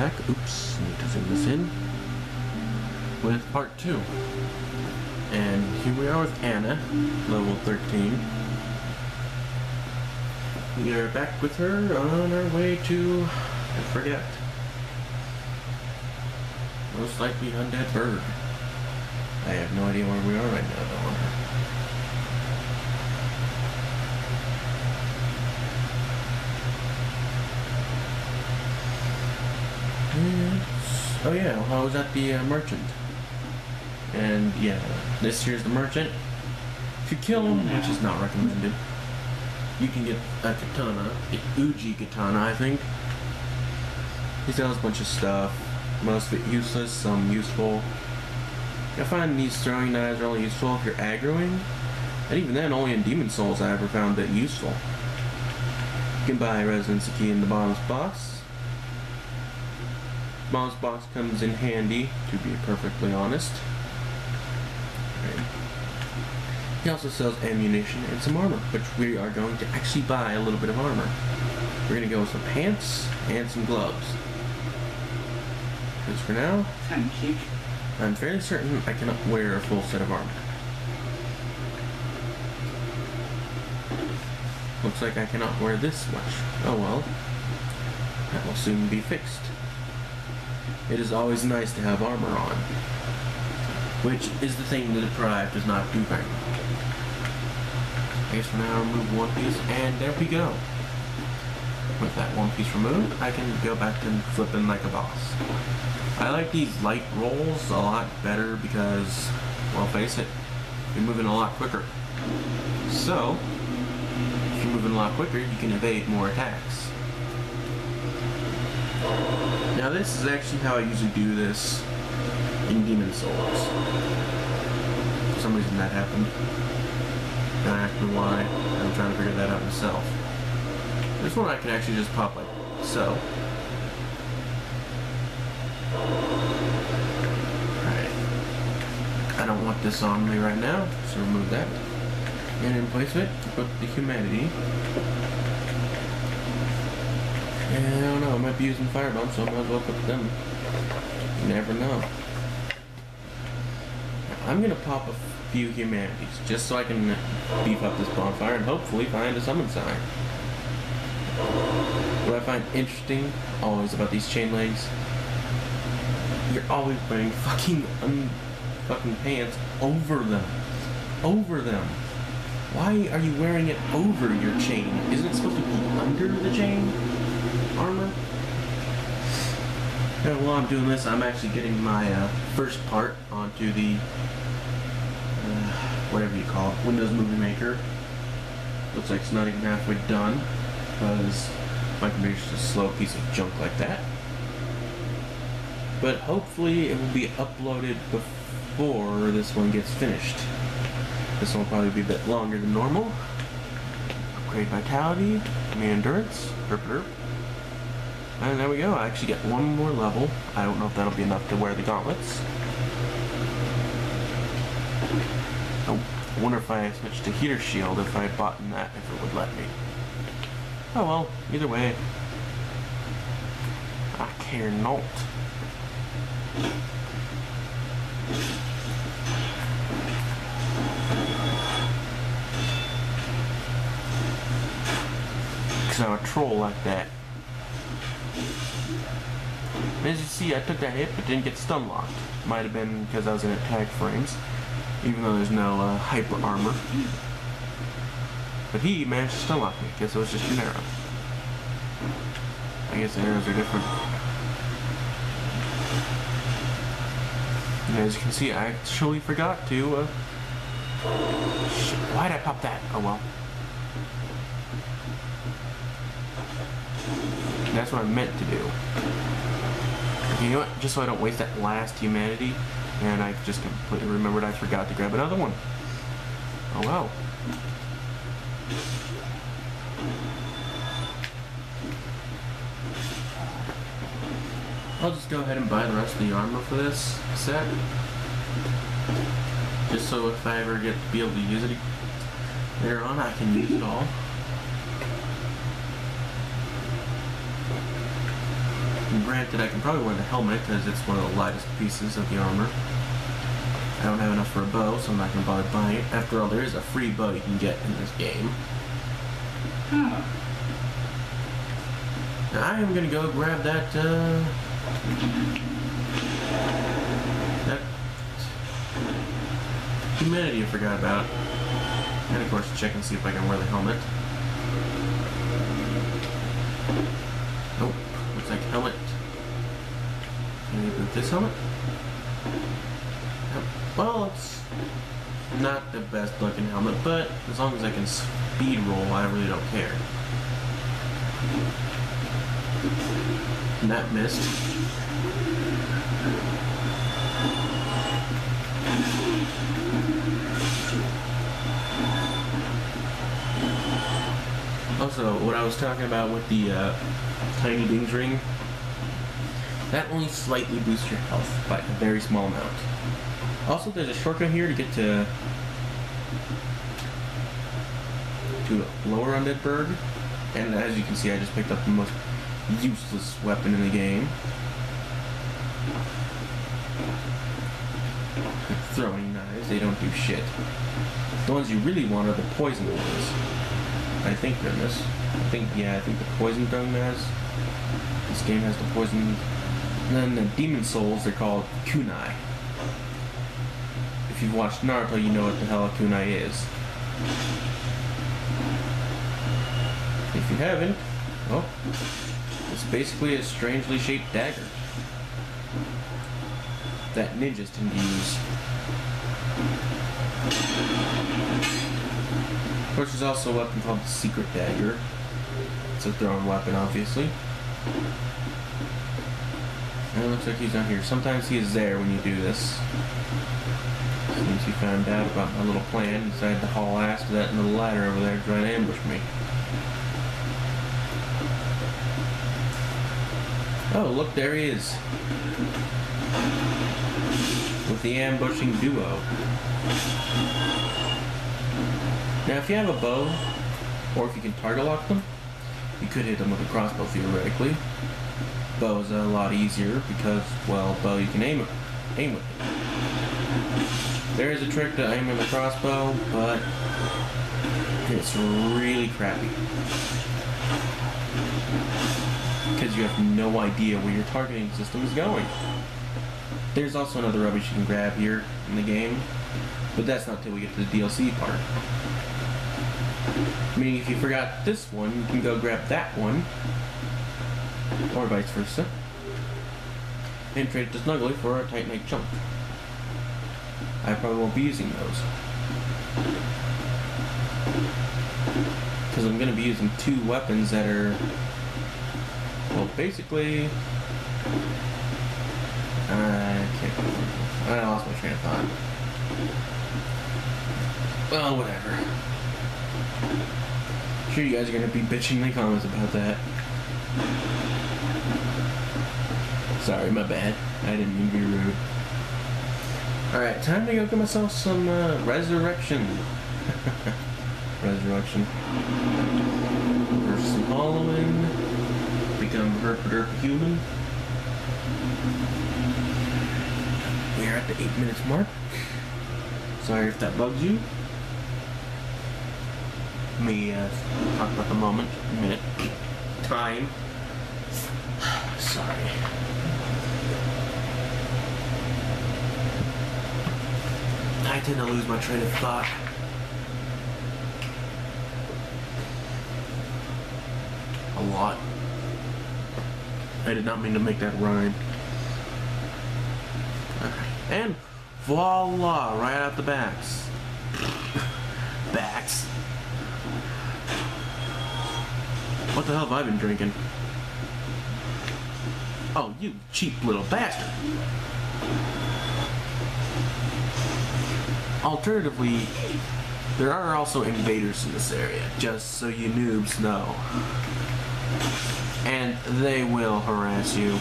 back. Oops, need to zoom this in. With part 2. And here we are with Anna, level 13. We are back with her on our way to, I forget. Most likely Undead Bird. I have no idea where we are right now though on her. Oh yeah, I was at the merchant. And yeah, this here's the merchant. If you kill him, which is not recommended, you can get a katana, an Uji katana, I think. He sells a bunch of stuff, most of it useless, some useful. I find these throwing knives are only useful if you're aggroing, and even then, only in Demon Souls I ever found that useful. You can buy a residency key in the bottom's box. Bottom's box comes in handy, to be perfectly honest. He also sells ammunition and some armor, which we are going to actually buy a little bit of armor. We're going to go with some pants and some gloves. Because for now, I'm fairly certain I cannot wear a full set of armor. Looks like I cannot wear this much. Oh well. That will soon be fixed. It is always nice to have armor on. Which is the thing the Deprived does not do very well. I guess for now, remove one piece, and there we go. With that one piece removed, I can go back to flipping like a boss. I like these light rolls a lot better because, well, face it, you're moving a lot quicker. So, if you're moving a lot quicker, you can evade more attacks. Now this is actually how I usually do this in Demon Souls. For some reason that happened. Don't ask me why. I'm trying to figure that out myself. This one I can actually just pop like so. Alright. I don't want this on me right now, so remove that. And in place of it, put the humanity. And I don't know, I might be using firebombs, so I might as well put them. You never know. I'm gonna pop a few humanities, just so I can beef up this bonfire and hopefully find a summon sign. What I find interesting always about these chain legs, you're always wearing fucking pants over them. Over them. Why are you wearing it over your chain? Isn't it supposed to be under the chain armor? And while I'm doing this, I'm actually getting my first part onto the whatever you call it, Windows Movie Maker. Looks like it's not even halfway done because my computer's just a slow piece of junk like that. But hopefully it will be uploaded before this one gets finished. This one will probably be a bit longer than normal. Upgrade vitality, endurance, derp derp. And there we go, I actually get one more level. I don't know if that'll be enough to wear the gauntlets. Oh, I wonder if I switched to heater shield, if I had bought that, if it would let me. Oh well, either way. I care not. Because I'm a troll like that. As you see, I took that hit but didn't get stun locked. Might have been because I was in attack frames, even though there's no hyper armor. But he managed to stun lock me because it was just an arrow. I guess arrows are different. And as you can see, I actually forgot to. Shit, why'd I pop that? Oh well. That's what I meant to do. You know what? Just so I don't waste that last humanity, and I just completely remembered I forgot to grab another one. Oh wow. I'll just go ahead and buy the rest of the armor for this set. Just so if I ever get to be able to use it later on, I can use it all. Granted, I can probably wear the helmet because it's one of the lightest pieces of the armor. I don't have enough for a bow, so I'm not going to bother buying it. After all, there is a free bow you can get in this game. Now, I am going to go grab that humanity I forgot about. And of course, check and see if I can wear the helmet. Nope, looks like helmet. Can we boot this helmet? Well, it's not the best looking helmet, but as long as I can speed roll, I really don't care. And that missed. Also, what I was talking about with the Tiny Bings ring, that only slightly boosts your health by a very small amount. Also, there's a shortcut here to get to Lower Undead Berg, and as you can see, I just picked up the most useless weapon in the game. Throwing knives, they don't do shit. The ones you really want are the poison ones. I think they're in this. I think the poison throwing knives. This game has the poison. And then the demon souls, they're called kunai. If you've watched Naruto, you know what the hell a kunai is. If you haven't, well, it's basically a strangely shaped dagger that ninjas tend to use. Of course, there's also a weapon called the secret dagger. It's a thrown weapon, obviously. And it looks like he's not here. Sometimes he is there when you do this. Since he found out about my little plan, decided to haul ass to that little ladder over there trying to ambush me. Oh, look, there he is. With the ambushing duo. Now, if you have a bow, or if you can target lock them, you could hit them with a crossbow theoretically. Bow is a lot easier because, well, bow you can aim with it. There is a trick to aim with a crossbow, but it's really crappy. Because you have no idea where your targeting system is going. There's also another rubbish you can grab here in the game, but that's not till we get to the DLC part. Meaning if you forgot this one, you can go grab that one, or vice versa, and trade the Snuggly for a Titanite chunk. I probably won't be using those, because I'm going to be using two weapons that are, well, basically, I can't remember. I lost my train of thought. Well, whatever. I'm sure you guys are going to be bitching in the comments about that. Sorry, my bad. I didn't mean to be rude. Alright, time to go get myself some resurrection. Resurrection. Versus some Halloween. Become herp human. We are at the 8 minutes mark. Sorry if that bugs you. Let me talk about the moment, minute, time. Sorry. I tend to lose my train of thought. A lot. I did not mean to make that rhyme. And voila, right out the backs. Backs. What the hell have I been drinking? Oh, you cheap little bastard. Alternatively, there are also invaders in this area, just so you noobs know. And they will harass you.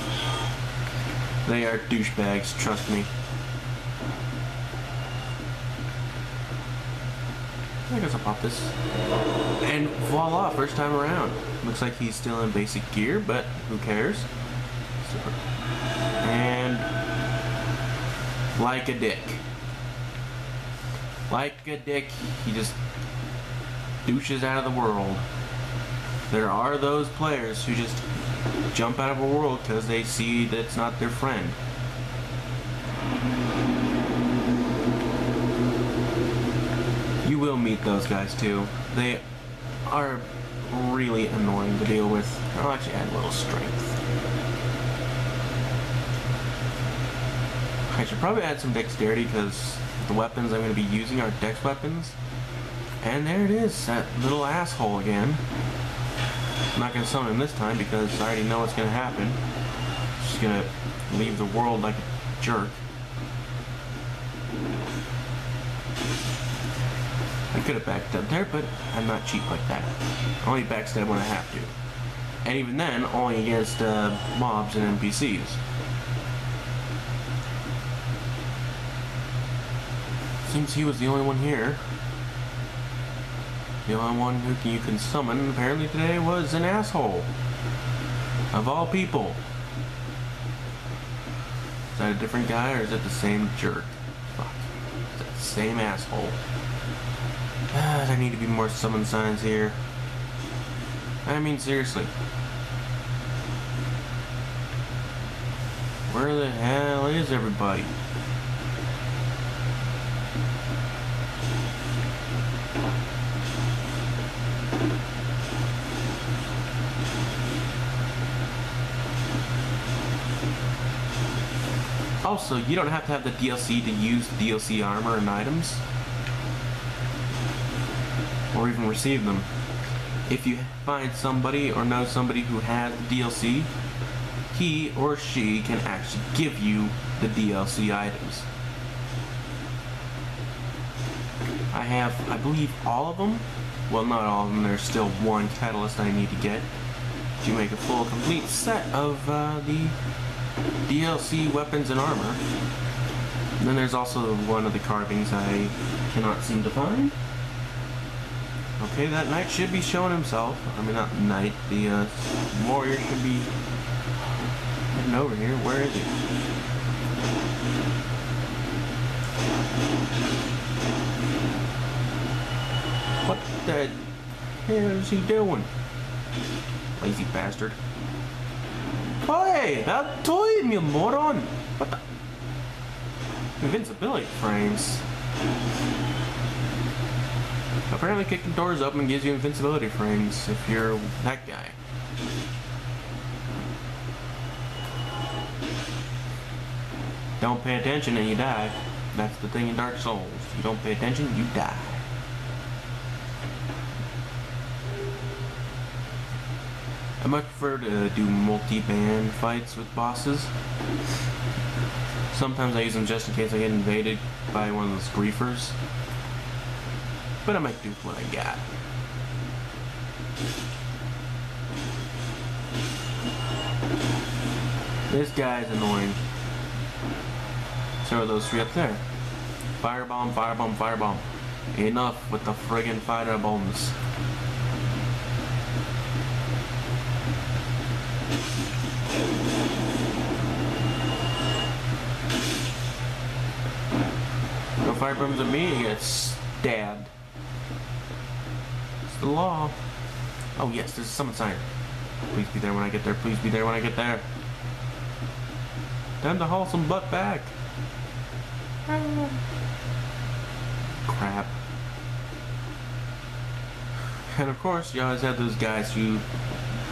They are douchebags, trust me. I guess I'll pop this. And voila, first time around. Looks like he's still in basic gear, but who cares? And like a dick. Like a dick, he just douches out of the world. There are those players who just jump out of a world because they see that it's not their friend. You will meet those guys too. They are really annoying to deal with. I'll actually add a little strength. I should probably add some dexterity because the weapons I'm going to be using are dex weapons. And there it is, that little asshole again. I'm not going to summon him this time because I already know what's going to happen. He's just going to leave the world like a jerk. I could have backstabbed there, but I'm not cheap like that. I only backstab when I have to. And even then, only against mobs and NPCs. Seems he was the only one here. The only one who you can summon apparently today was an asshole. Of all people. Is that a different guy or is it the same jerk? Fuck. Is that the same asshole? There need to be more summon signs here. I mean, seriously. Where the hell is everybody? Also, you don't have to have the DLC to use the DLC armor and items. Or even receive them. If you find somebody or know somebody who has the DLC, he or she can actually give you the DLC items. I have, I believe, all of them. Well, not all of them. There's still one catalyst I need to get to make a full, complete set of the DLC weapons and armor. And then there's also one of the carvings I cannot seem to find. Okay, that knight should be showing himself. I mean, not knight. The warrior should be heading over here. Where is he? What the hell is he doing? Lazy bastard. Hey, that toy, you moron! What the? Invincibility frames. Apparently kicking doors open gives you invincibility frames if you're that guy. Don't pay attention and you die. That's the thing in Dark Souls. You don't pay attention, you die. I much prefer to do multi-band fights with bosses. Sometimes I use them just in case I get invaded by one of those griefers. But I might do what I got. This guy's annoying. So are those three up there. Firebomb, firebomb, firebomb. Enough with the friggin' firebombs. No firebombs at me, you get stabbed. It's the law. Oh yes, there's a summon sign. Please be there when I get there, please be there when I get there. Time to haul some butt back. Crap. And of course, you always have those guys who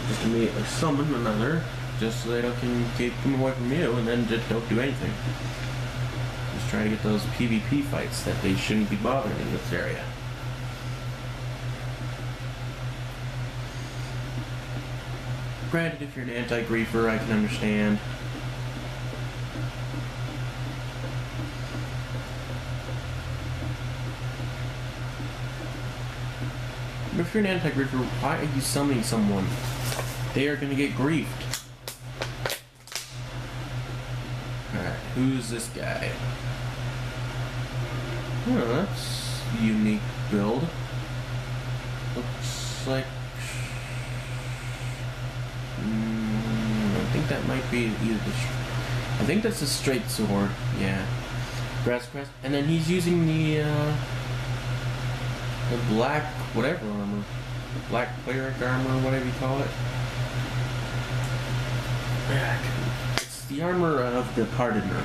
just immediately summon another just so they can keep them away from you and then just don't do anything. Just try to get those PvP fights that they shouldn't be bothering in this area. Granted, if you're an anti-griefer, I can understand. But if you're an anti-griefer, why are you summoning someone? They are gonna get griefed. Alright, who's this guy? Oh, that's a unique build. Looks like... think that might be either I think that's a straight sword. Yeah. Grass crest. And then he's using the black whatever armor. Black cleric armor, whatever you call it. It's the armor of the Pardoner.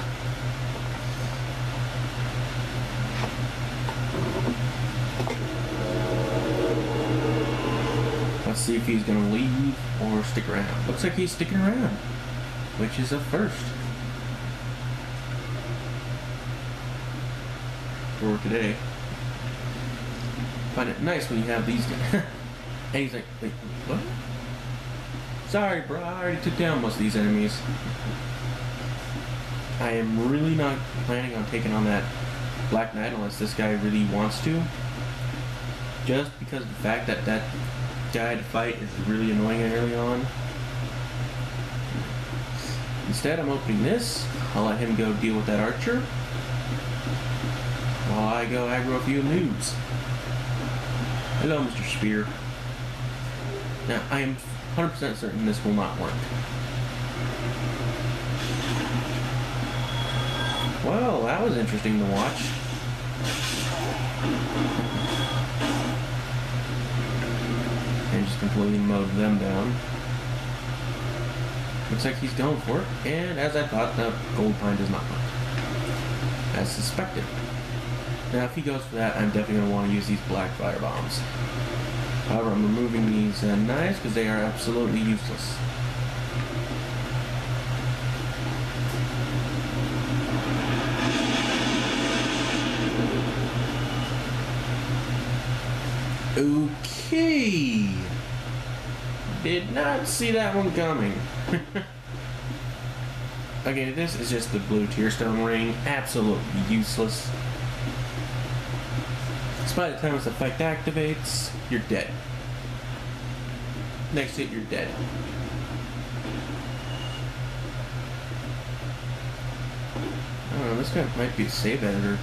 Let's see if he's gonna leave or stick around. Looks like he's sticking around, which is a first for today. Find it nice when you have these guys. And he's like, wait, what? Sorry, bro, I already took down most of these enemies. I am really not planning on taking on that Black Knight unless this guy really wants to. Just because of the fact that that guy to fight is really annoying early on. Instead, I'm opening this. I'll let him go deal with that archer while I go aggro a few noobs. Hello, Mr. Spear. Now, I am 100% certain this will not work. Well, that was interesting to watch. And just completely mowed them down. Looks like he's going for it. And as I thought, the gold pine does not work. As suspected. Now, if he goes for that, I'm definitely going to want to use these black fire bombs. However, I'm removing these knives because they are absolutely useless. Okay. Did not see that one coming. Okay, this is just the blue tearstone ring. Absolutely useless. By the time the fight activates, you're dead. Next hit, you're dead. I don't know, this guy might be a save editor.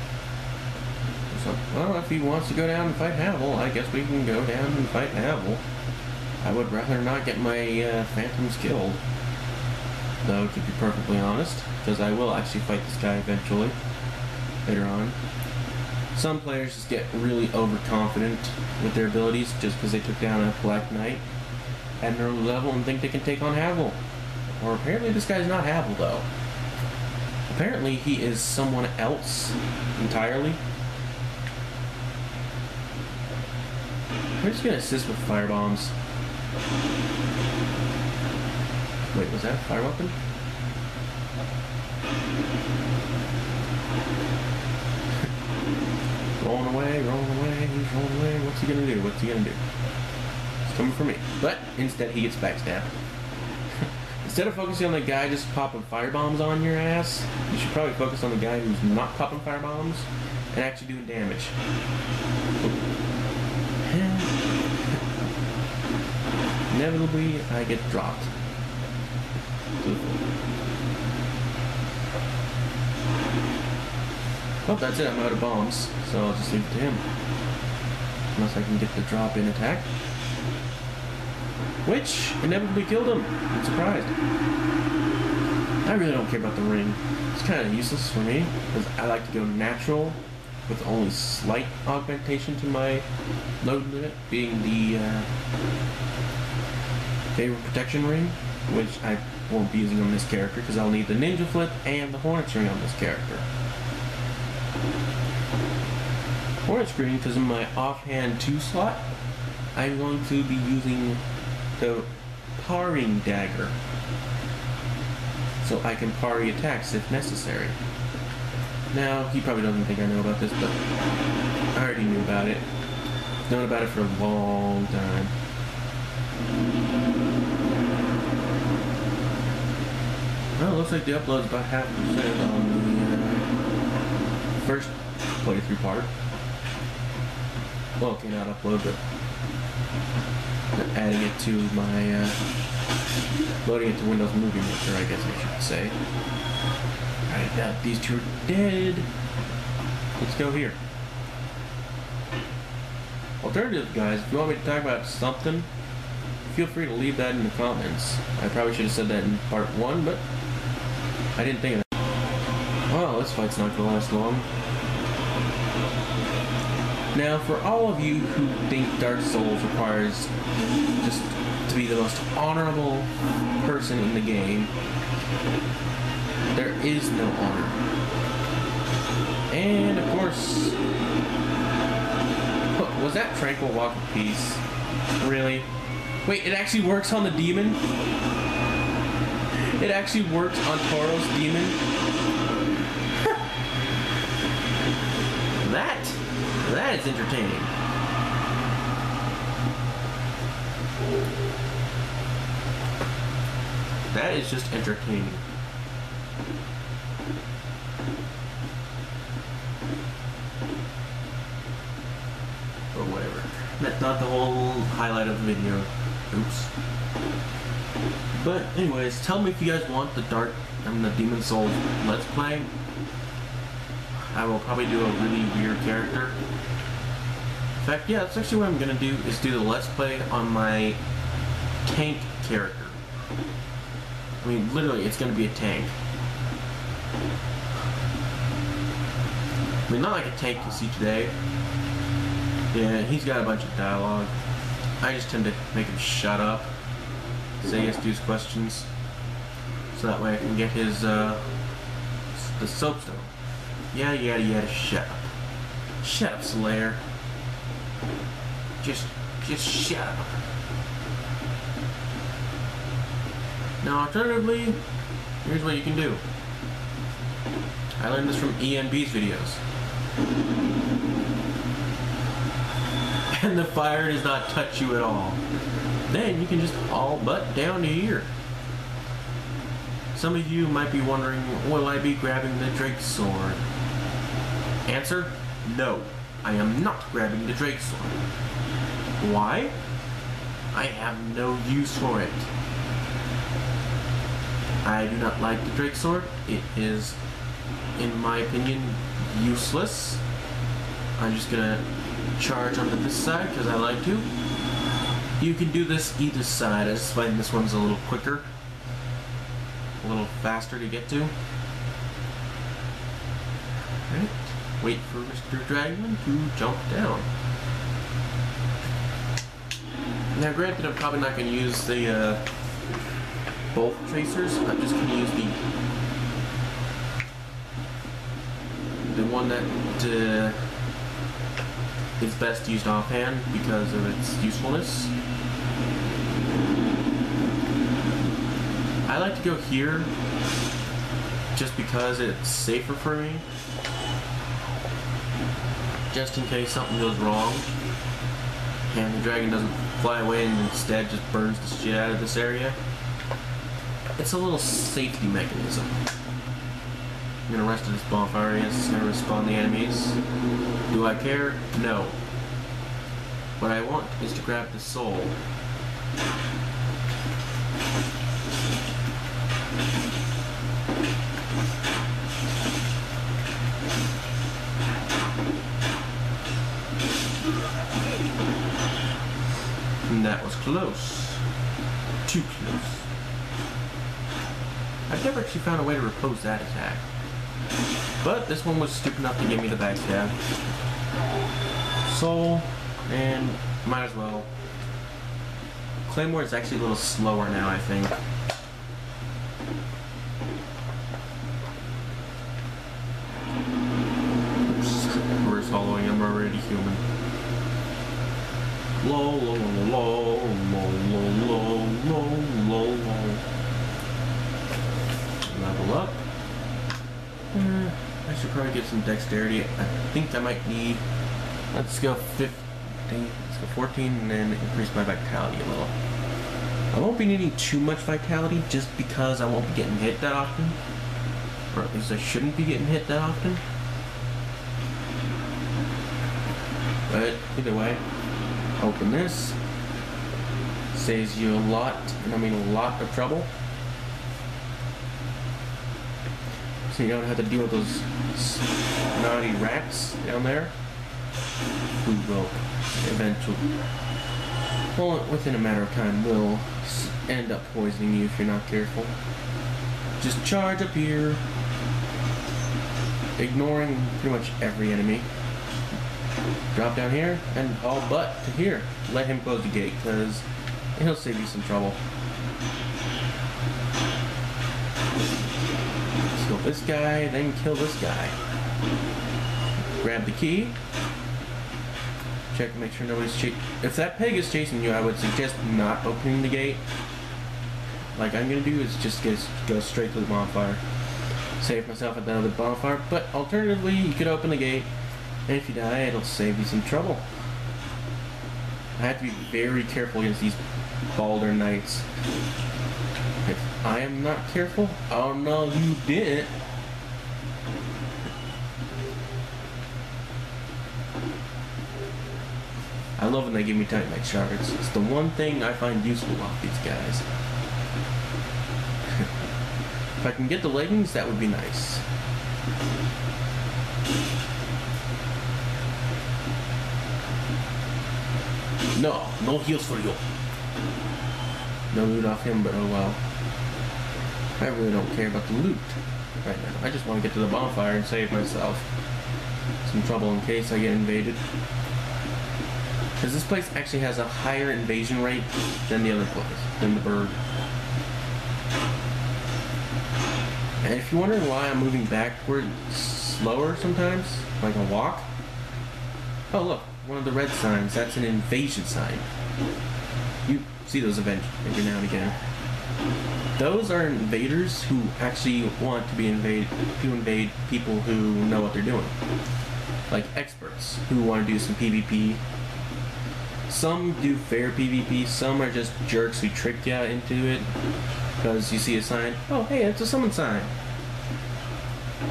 So, well, if he wants to go down and fight Havel, I guess we can go down and fight Havel. I would rather not get my phantoms killed. Though, to be perfectly honest, because I will actually fight this guy eventually, later on. Some players just get really overconfident with their abilities just because they took down a Black Knight at an early level and think they can take on Havel. Or apparently this guy's not Havel though. Apparently he is someone else entirely. We're just gonna assist with fire bombs. Wait, was that a fire weapon? Rolling away, he's rolling away. What's he gonna do? What's he gonna do? It's coming for me. But instead he gets backstabbed. Instead of focusing on the guy just popping firebombs on your ass, you should probably focus on the guy who's not popping firebombs and actually doing damage. Inevitably, I get dropped. Well, that's it. I'm out of bombs, so I'll just leave it to him. Unless I can get the drop-in attack. Which inevitably killed him. I'm surprised. I really don't care about the ring. It's kind of useless for me, because I like to go natural with only slight augmentation to my load limit, being the favor protection ring, which I won't be using on this character, because I'll need the ninja flip and the hornet's ring on this character. Hornet's ring, because in my offhand 2 slot, I'm going to be using the parrying dagger, so I can parry attacks if necessary. Now, he probably doesn't think I know about this, but I already knew about it. Known about it for a long time. Well, it looks like the upload's about 0.5% on the first playthrough part. Well, okay, not upload, but adding it to my, loading it to Windows Movie Maker, I guess I should say. Alright, now these two are dead. Let's go here. Alternative, guys, if you want me to talk about something, feel free to leave that in the comments. I probably should have said that in part 1, but I didn't think of that. Well, this fight's not going to last long. Now, for all of you who think Dark Souls requires just to be the most honorable person in the game, there is no honor. And, of course, was that Tranquil Walk of Peace? Really? Wait, it actually works on the demon? It actually works on Toro's demon? That is entertaining. That is just entertaining. Or whatever. That's not the whole highlight of the video. Oops. But anyways, tell me if you guys want the Demon Souls Let's Play. I will probably do a really weird character. In fact, yeah, that's actually what I'm gonna do, is do the Let's Play on my tank character. I mean, literally, it's gonna be a tank. I mean, not like a tank you see today. Yeah, he's got a bunch of dialogue. I just tend to make him shut up, say yes to his questions, so that way I can get his, the soapstone. Yada yada yada, shut up. Shut up, Slayer. Just shut up. Now, alternatively, here's what you can do. I learned this from ENB's videos. And the fire does not touch you at all. Then you can just all butt down to here. Some of you might be wondering, will I be grabbing the Drake's sword? Answer, no. I am not grabbing the Drake's sword. Why? I have no use for it. I do not like the Drake's sword. It is, in my opinion, useless. I'm just gonna charge onto this side because I like to. You can do this either side. I just find this one's a little quicker, a little faster to get to. Right. Wait for Mr. Dragon to jump down. Now, granted, I'm probably not going to use the both tracers. I'm just going to use the one that is best used offhand because of its usefulness. I like to go here just because it's safer for me. Just in case something goes wrong and the dragon doesn't fly away and instead just burns the shit out of this area. It's a little safety mechanism. I'm gonna rest at this bonfire. Yes, it's gonna respawn the enemies. Do I care? No. What I want is to grab the soul. And that was close. Too close. I've never actually found a way to repose that attack. But this one was stupid enough to give me the backstab. Soul, and might as well. Claymore is actually a little slower now, I think. Oops. Reverse hollowing, I'm already human. Low, low, low, low, low, low, low, low, low. Level up. I should probably get some dexterity. I think I might need, let's go 15, let's go 14 and then increase my vitality a little. I won't be needing too much vitality just because I won't be getting hit that often. Or at least I shouldn't be getting hit that often. But either way, open this. Saves you a lot, and I mean a lot of trouble. So you don't have to deal with those naughty rats down there who will eventually well, within a matter of time, will end up poisoning you if you're not careful. Just charge up here, ignoring pretty much every enemy. Drop down here, and all but to here. Let him close the gate, because he'll save you some trouble. Let's kill this guy, then kill this guy. Grab the key. Check to make sure nobody's chasing. If that pig is chasing you, I would suggest not opening the gate. Like I'm gonna do is just go straight to the bonfire. Save myself at the other bonfire, but alternatively, you could open the gate, and if you die, it'll save you some trouble. I have to be very careful against these Balder Knights. If I am not careful, oh no, you didn't. I love when they give me Titanite shards. It's the one thing I find useful off these guys. If I can get the leggings, that would be nice. No heals for you. No loot off him, but oh well. I really don't care about the loot right now. I just want to get to the bonfire and save myself some trouble in case I get invaded. Because this place actually has a higher invasion rate than the other place, than the bird. And if you're wondering why I'm moving backward slower sometimes, like a walk, oh look, one of the red signs, that's an invasion sign. You see those every now and again. Those are invaders who actually want to invade people who know what they're doing. Like experts who want to do some PvP. Some do fair PvP, some are just jerks who trick you into it because you see a sign, oh hey, it's a summon sign.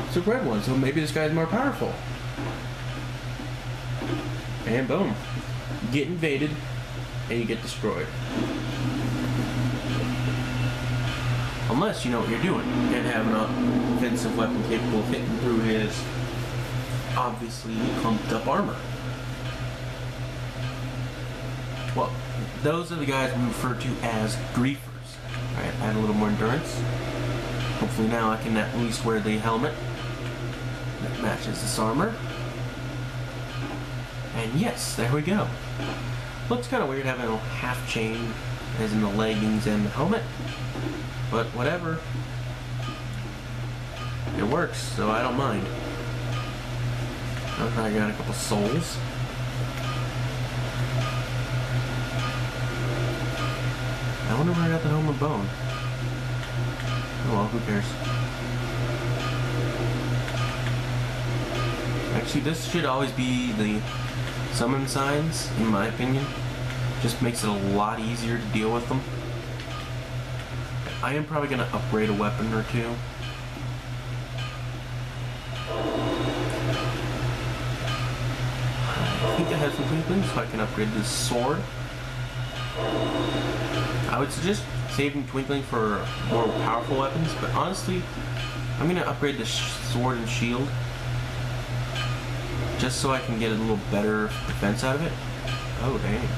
It's a red one, so maybe this guy's more powerful. And boom. You get invaded and you get destroyed. Unless you know what you're doing and have an offensive weapon capable of hitting through his obviously pumped up armor. Well, those are the guys we refer to as griefers. Alright, add a little more endurance. Hopefully now I can at least wear the helmet that matches this armor. And yes, there we go. Looks kind of weird having a half chain as in the leggings and the helmet. But whatever. It works, so I don't mind. I got a couple souls. I wonder where I got the helmet bone. Oh well, who cares? Actually, this should always be the summon signs, in my opinion. Just makes it a lot easier to deal with them. I am probably going to upgrade a weapon or two. I think I have some twinkling, so I can upgrade this sword. I would suggest saving twinkling for more powerful weapons, but honestly, I'm going to upgrade the sword and shield just so I can get a little better defense out of it. Oh, dang.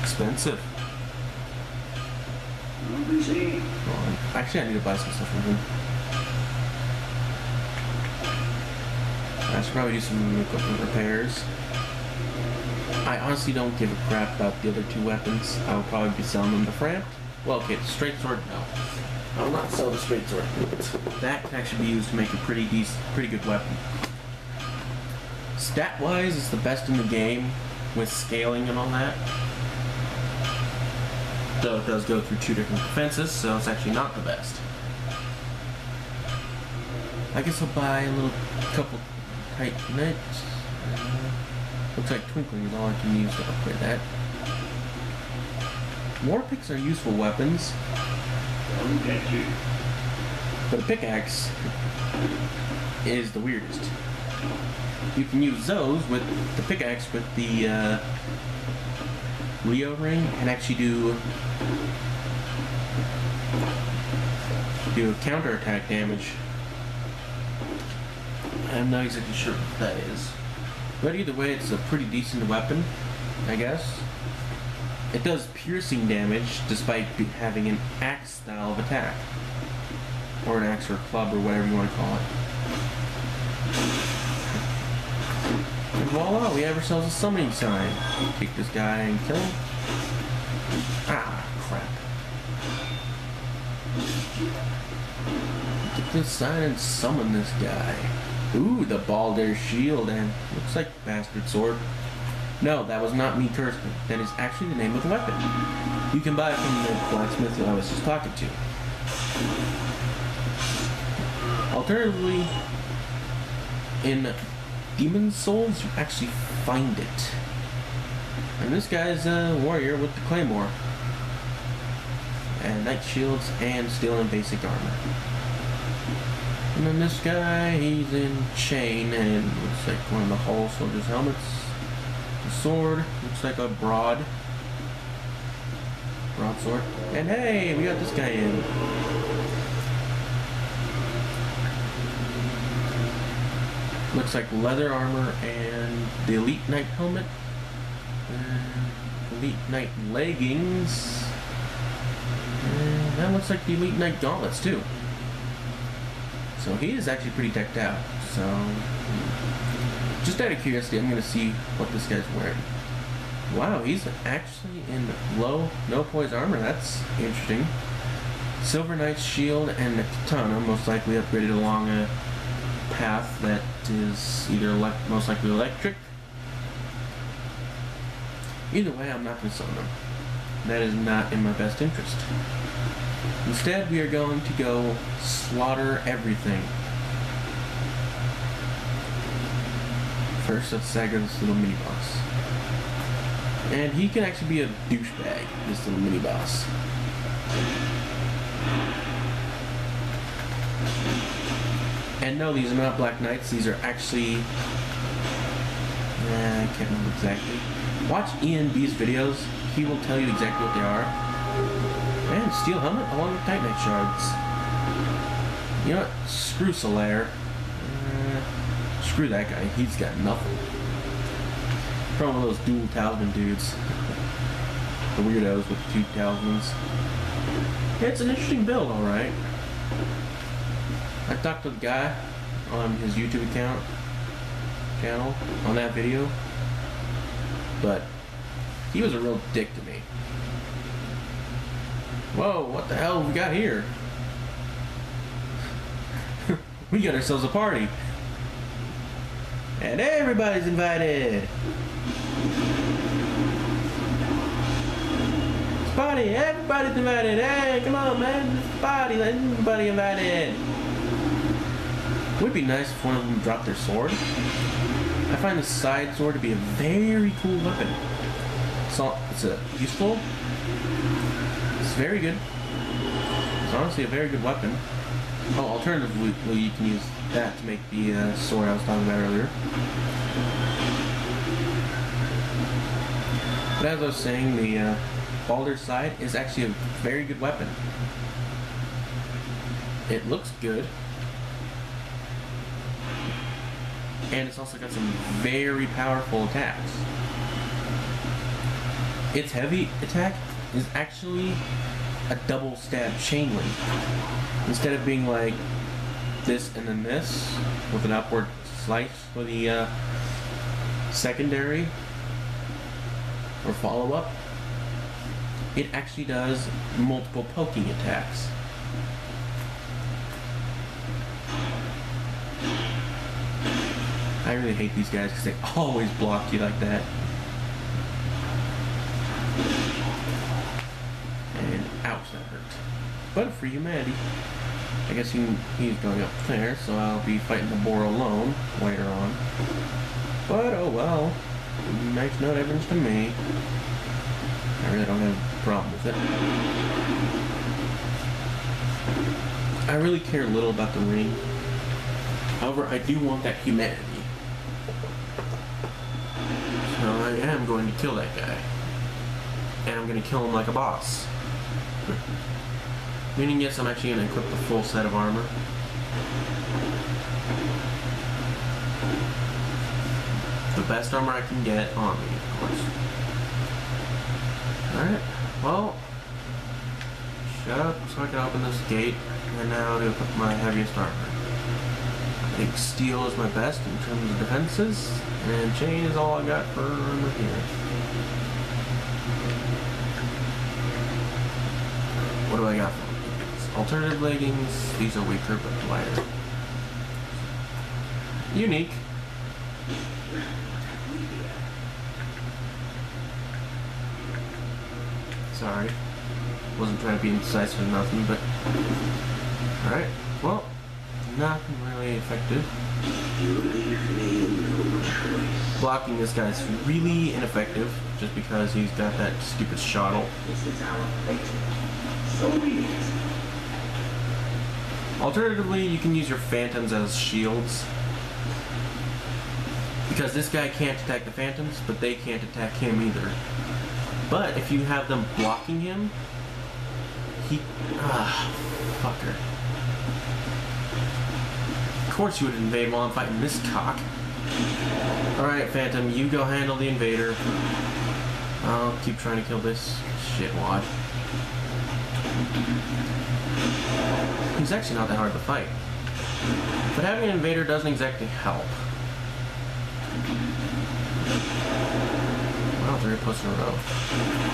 Expensive. Actually, I need to buy some stuff from him. I should probably do some equipment repairs. I honestly don't give a crap about the other two weapons. I will probably be selling them to Framp. Well, okay, the straight sword, no. I will not sell the straight sword. That can actually be used to make a pretty good weapon. Stat-wise, it's the best in the game with scaling and all that. Though it does go through two different defenses, so it's actually not the best. I guess I'll buy a couple Titanites. Looks like twinkling is all I can use to upgrade that. War picks are useful weapons. But a pickaxe is the weirdest. You can use those with the pickaxe with the Leo ring and actually do counterattack damage. I'm not exactly sure what that is. But either way, it's a pretty decent weapon, I guess. It does piercing damage despite having an axe style of attack. Or an axe or a club or whatever you want to call it. And voila, we have ourselves a summoning sign. Take this guy and kill him. Ah, crap. Get this sign and summon this guy. Ooh, the Balder shield and looks like bastard sword. No, that was not me cursing. That is actually the name of the weapon. You can buy it from the blacksmith that I was just talking to. Alternatively, in Demon Souls, you actually find it. And this guy's a warrior with the claymore. And knight shields and steel and basic armor. And then this guy, he's in chain and looks like one of the Hull soldiers' helmets. The sword looks like a broadsword. And hey, we got this guy in. Looks like leather armor and the Elite Knight helmet. And Elite Knight leggings. And that looks like the Elite Knight gauntlets too. So he is actually pretty decked out. So, just out of curiosity, I'm going to see what this guy's wearing. Wow, he's actually in low, no poise armor. That's interesting. Silver Knight's shield and a katana, most likely upgraded along a path that is either most likely electric. Either way, I'm not going to summon him. That is not in my best interest. Instead, we are going to go slaughter everything. First, let's stagger this little mini boss. And he can actually be a douchebag, this little mini boss. And no, these are not Black Knights. These are actually... I can't remember exactly. Watch Ian B's videos. He will tell you exactly what they are. And steel helmet along with Titanite shards. You know what? Screw Solaire. Screw that guy. He's got nothing. Probably one of those dual talisman dudes. The weirdos with two talismans. Yeah, it's an interesting build, alright. I talked to the guy on his YouTube channel on that video, but he was a real dick to me. Whoa, what the hell have we got here? We got ourselves a party. And everybody's invited. It's a party, everybody's invited. Hey, come on, man, it's a party, everybody invited. Would be nice if one of them dropped their sword. I find the side sword to be a very cool weapon. So it's useful. It's very good. It's honestly a very good weapon. Oh, alternatively, you can use that to make the sword I was talking about earlier. But as I was saying, the Balder's side is actually a very good weapon. It looks good. And it's also got some very powerful attacks. Its heavy attack is actually a double stab chain link. Instead of being like this and then this, with an upward slice for the secondary or follow-up, it actually does multiple poking attacks. I really hate these guys because they always block you like that. And ouch, that hurt. But for humanity, I guess he's going up there, so I'll be fighting the boar alone later on. But oh well, makes no difference to me. I really don't have a problem with it. I really care little about the ring. However, I do want that humanity. So I am going to kill that guy. And I'm going to kill him like a boss. Meaning, yes, I'm actually going to equip the full set of armor. The best armor I can get on me, of course. Alright, well, shut up so I can open this gate, and now to put my heaviest armor. I think steel is my best in terms of defenses, and chain is all I got for armor here. What do I got for these? Alternative leggings, these are weaker but lighter. Unique. Sorry. Wasn't trying to be indecisive or nothing, but... Alright, well, nothing really effective. Blocking this guy's really ineffective, just because he's got that stupid shottle. Alternatively, you can use your phantoms as shields. Because this guy can't attack the phantoms, but they can't attack him either. But if you have them blocking him, he... fucker. Of course you would invade while I'm fighting this cock. Alright, Phantom, you go handle the invader. I'll keep trying to kill this shitwad. He's actually not that hard to fight. But having an invader doesn't exactly help. Wow, 3 riposts in a row.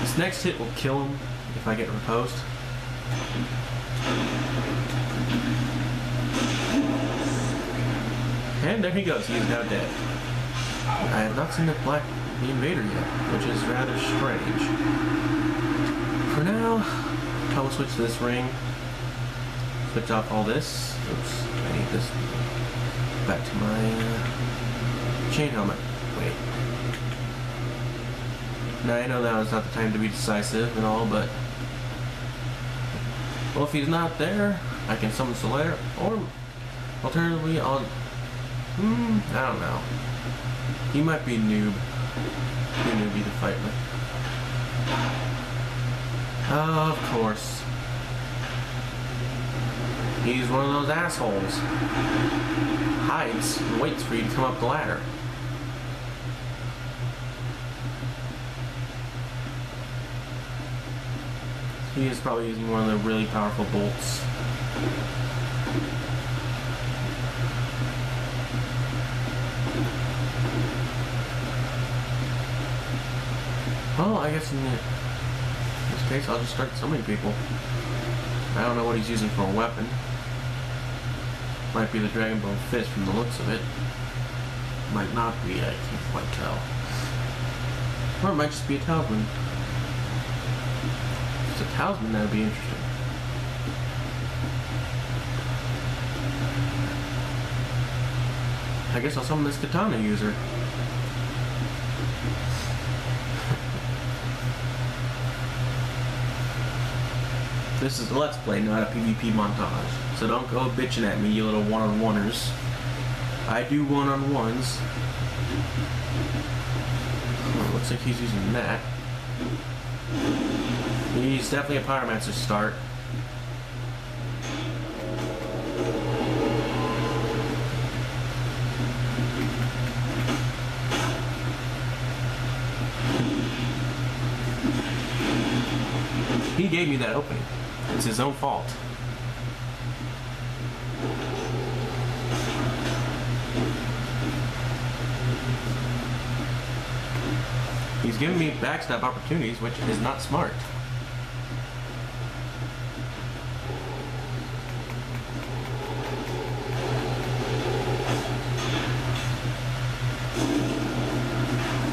This next hit will kill him if I get riposte. And there he goes, he is now dead. I have not seen the invader yet, which is rather strange. For now, I will switch to this ring. Switch off all this. Oops, I need this. Back to my chain helmet. Wait. Now I know that was not the time to be decisive and all, but... Well, if he's not there, I can summon Solaire, or alternatively, I'll... I don't know. He might be a noob. Be a newbie to fight with. Of course. He's one of those assholes. Hides and waits for you to come up the ladder. He is probably using one of the really powerful bolts. Well, I guess in this case I'll just start summoning people. I don't know what he's using for a weapon. Might be the Dragon Bone Fist from the looks of it. Might not be, I can't quite tell. Or it might just be a talisman. If it's a talisman, that would be interesting. I guess I'll summon this katana user. This is a Let's Play, not a PvP montage. So don't go bitching at me, you little one-on-oneers. I do one-on-ones. Oh, looks like he's using that. He's definitely a Pyromancer start. He gave me that opening. It's his own fault. He's giving me backstab opportunities, which is not smart.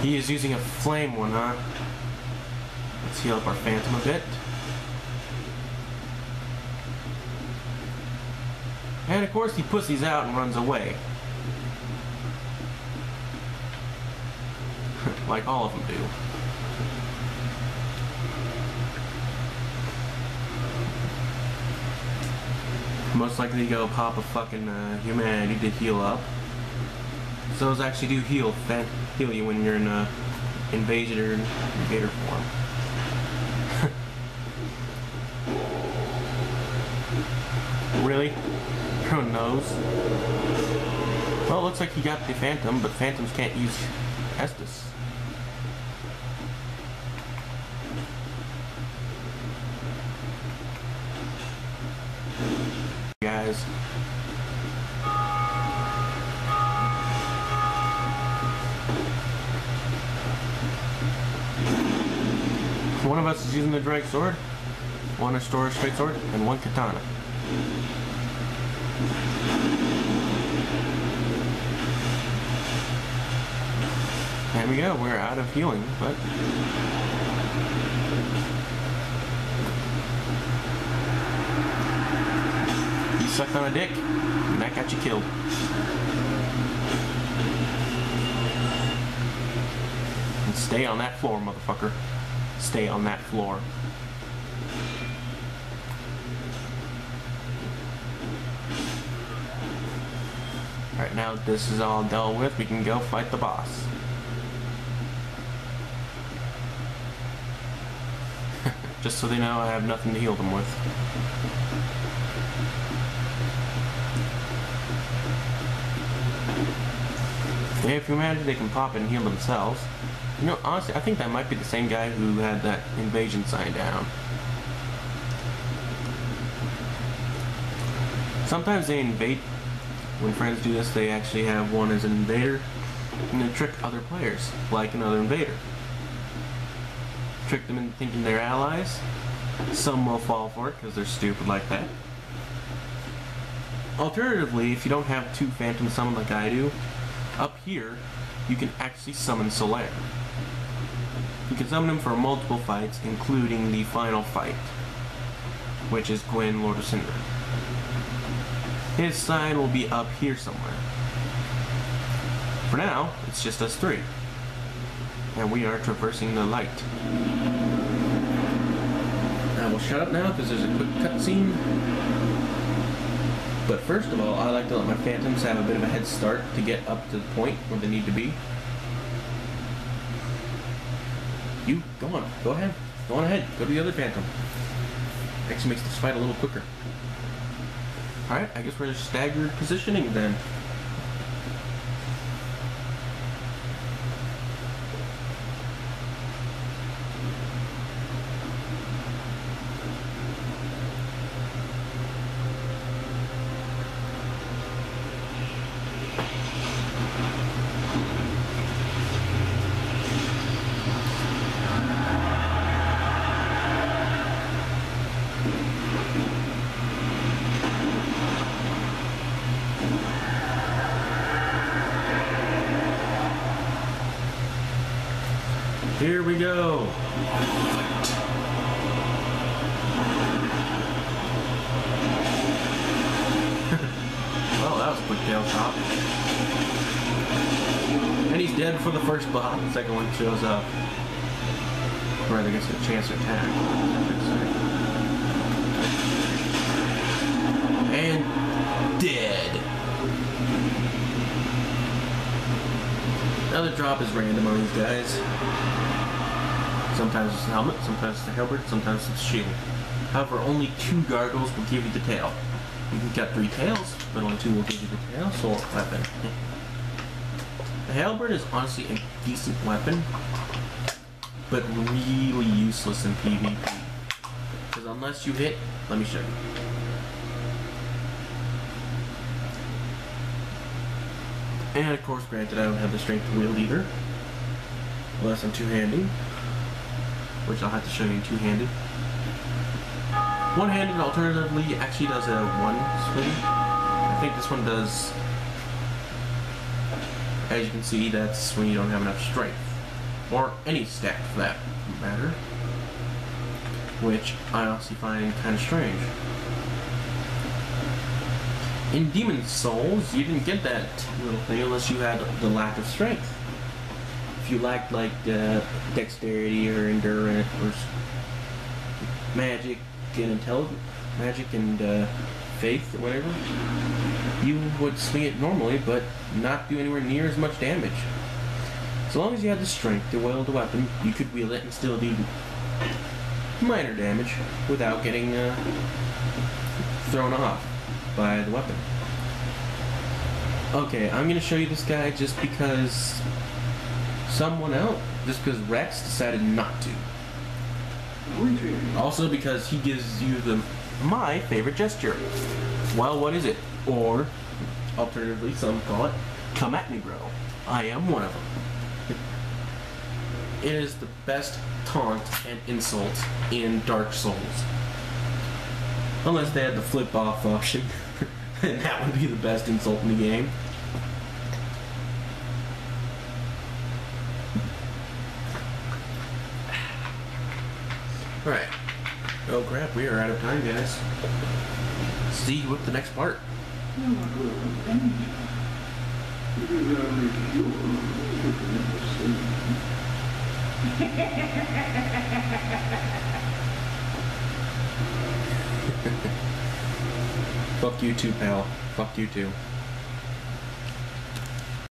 He is using a flame one, huh? Let's heal up our Phantom a bit. And of course he pussies out and runs away. Like all of them do. Most likely to go pop a fucking humanity to heal up. So those actually do heal you when you're in invader or invader form. Really? Who knows? Well, it looks like he got the Phantom, but Phantoms can't use Estus. Guys. One of us is using the Drake sword, one is storage straight sword, and one katana. There we go, we're out of healing, but you sucked on a dick, and that got you killed. And stay on that floor, motherfucker. Stay on that floor. Alright, now this is all dealt with, we can go fight the boss. Just so they know I have nothing to heal them with. Yeah, if you imagine they can pop and heal themselves. You know, honestly, I think that might be the same guy who had that invasion sign down. Sometimes they invade. When friends do this, they actually have one as an invader, and they trick other players, like another invader. Trick them into thinking they're allies. Some will fall for it because they're stupid like that. Alternatively, if you don't have two phantom summon like I do, up here, you can actually summon Solaire. You can summon him for multiple fights, including the final fight, which is Gwyn, Lord of Cinder. His sign will be up here somewhere. For now, it's just us three. And we are traversing the light. I will shut up now because there's a quick cutscene. But first of all, I like to let my phantoms have a bit of a head start to get up to the point where they need to be. You, go on, go ahead. Go on ahead, go to the other phantom. Actually makes this fight a little quicker. Alright, I guess we're staggered positioning then. Here we go. Well, that was a quick tail chop. And he's dead for the first block. The second one shows up. Or rather gets a chance to attack. And dead. Another drop is random on these guys. Sometimes it's a helmet, sometimes it's a halberd, sometimes it's a shield. However, only 2 gargoyles will give you the tail. You can get 3 tails, but only 2 will give you the tail, so weapon. The halberd is honestly a decent weapon, but really useless in PvP. Because unless you hit, let me show you. And of course, granted, I don't have the strength to wield either. Unless I'm two-handed. Which I'll have to show you two-handed. One-handed, alternatively, actually does a 1 swing. I think this one does... As you can see, that's when you don't have enough strength. Or any stat, for that matter. Which I honestly find kind of strange. In Demon Souls, you didn't get that little thing unless you had the lack of strength. If you lacked like dexterity or endurance or magic and intelligence, magic and faith or whatever, you would swing it normally, but not do anywhere near as much damage. As long as you had the strength to wield the weapon, you could wield it and still do minor damage without getting thrown off by the weapon. Okay, I'm going to show you this guy just because someone else just because Rex decided not to. Also because he gives you my favorite gesture. Well, what is it? Or, alternatively, some call it, come at me, bro. I am one of them. It is the best taunt and insult in Dark Souls. Unless they had the flip off option. And that would be the best insult in the game. Alright. Oh crap, we are out of time, guys. See you with the next part. Fuck you too, pal. Fuck you too.